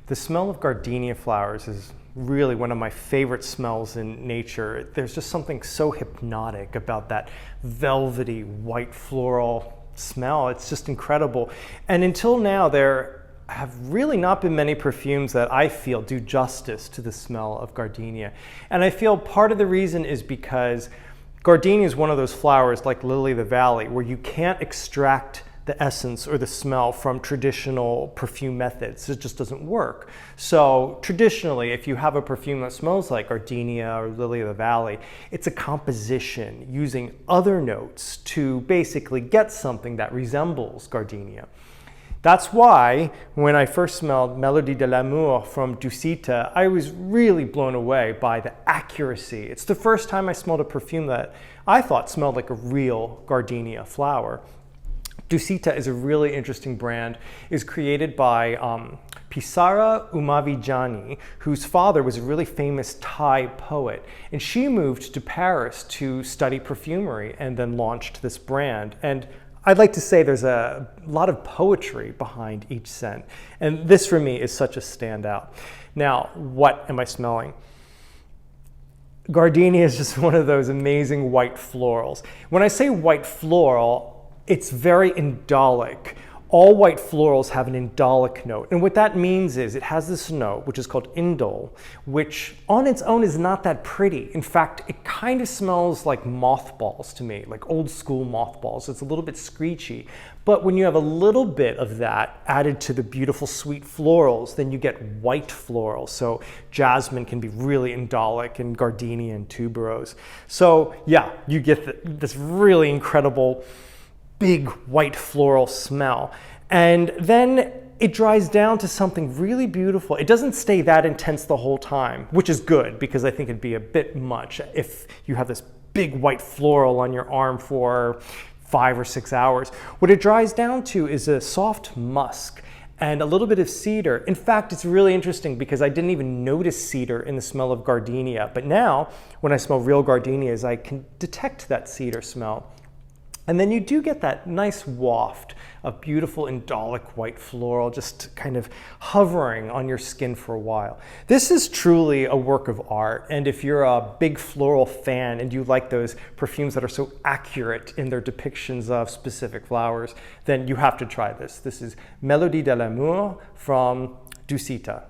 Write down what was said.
The smell of gardenia flowers is really one of my favorite smells in nature. There's just something so hypnotic about that velvety white floral smell. It's just incredible. And until now, there have really not been many perfumes that I feel do justice to the smell of gardenia. And I feel part of the reason is because gardenia is one of those flowers like lily of the valley where you can't extract the essence or the smell from traditional perfume methods. It just doesn't work. So traditionally, if you have a perfume that smells like gardenia or lily of the valley, it's a composition using other notes to basically get something that resembles gardenia. That's why when I first smelled Melodie de l'amour from Dusita, I was really blown away by the accuracy. It's the first time I smelled a perfume that I thought smelled like a real gardenia flower. Dusita is a really interesting brand. It's created by Pissara Umavijani, whose father was a really famous Thai poet. And she moved to Paris to study perfumery and then launched this brand. And I'd like to say there's a lot of poetry behind each scent. And this for me is such a standout. Now, what am I smelling? Gardenia is just one of those amazing white florals. When I say white floral, it's very indolic. All white florals have an indolic note. And what that means is it has this note, which is called indole, which on its own is not that pretty. In fact, it kind of smells like mothballs to me, like old school mothballs. It's a little bit screechy. But when you have a little bit of that added to the beautiful sweet florals, then you get white florals. So jasmine can be really indolic and gardenia and tuberose. So yeah, you get this really incredible big white floral smell. And then it dries down to something really beautiful. It doesn't stay that intense the whole time, which is good because I think it'd be a bit much if you have this big white floral on your arm for 5 or 6 hours. What it dries down to is a soft musk and a little bit of cedar. In fact, it's really interesting because I didn't even notice cedar in the smell of gardenia. But now, when I smell real gardenias, I can detect that cedar smell. And then you do get that nice waft of beautiful indolic white floral just kind of hovering on your skin for a while. This is truly a work of art. And if you're a big floral fan and you like those perfumes that are so accurate in their depictions of specific flowers, then you have to try this. This is Melodie de l'amour from Dusita.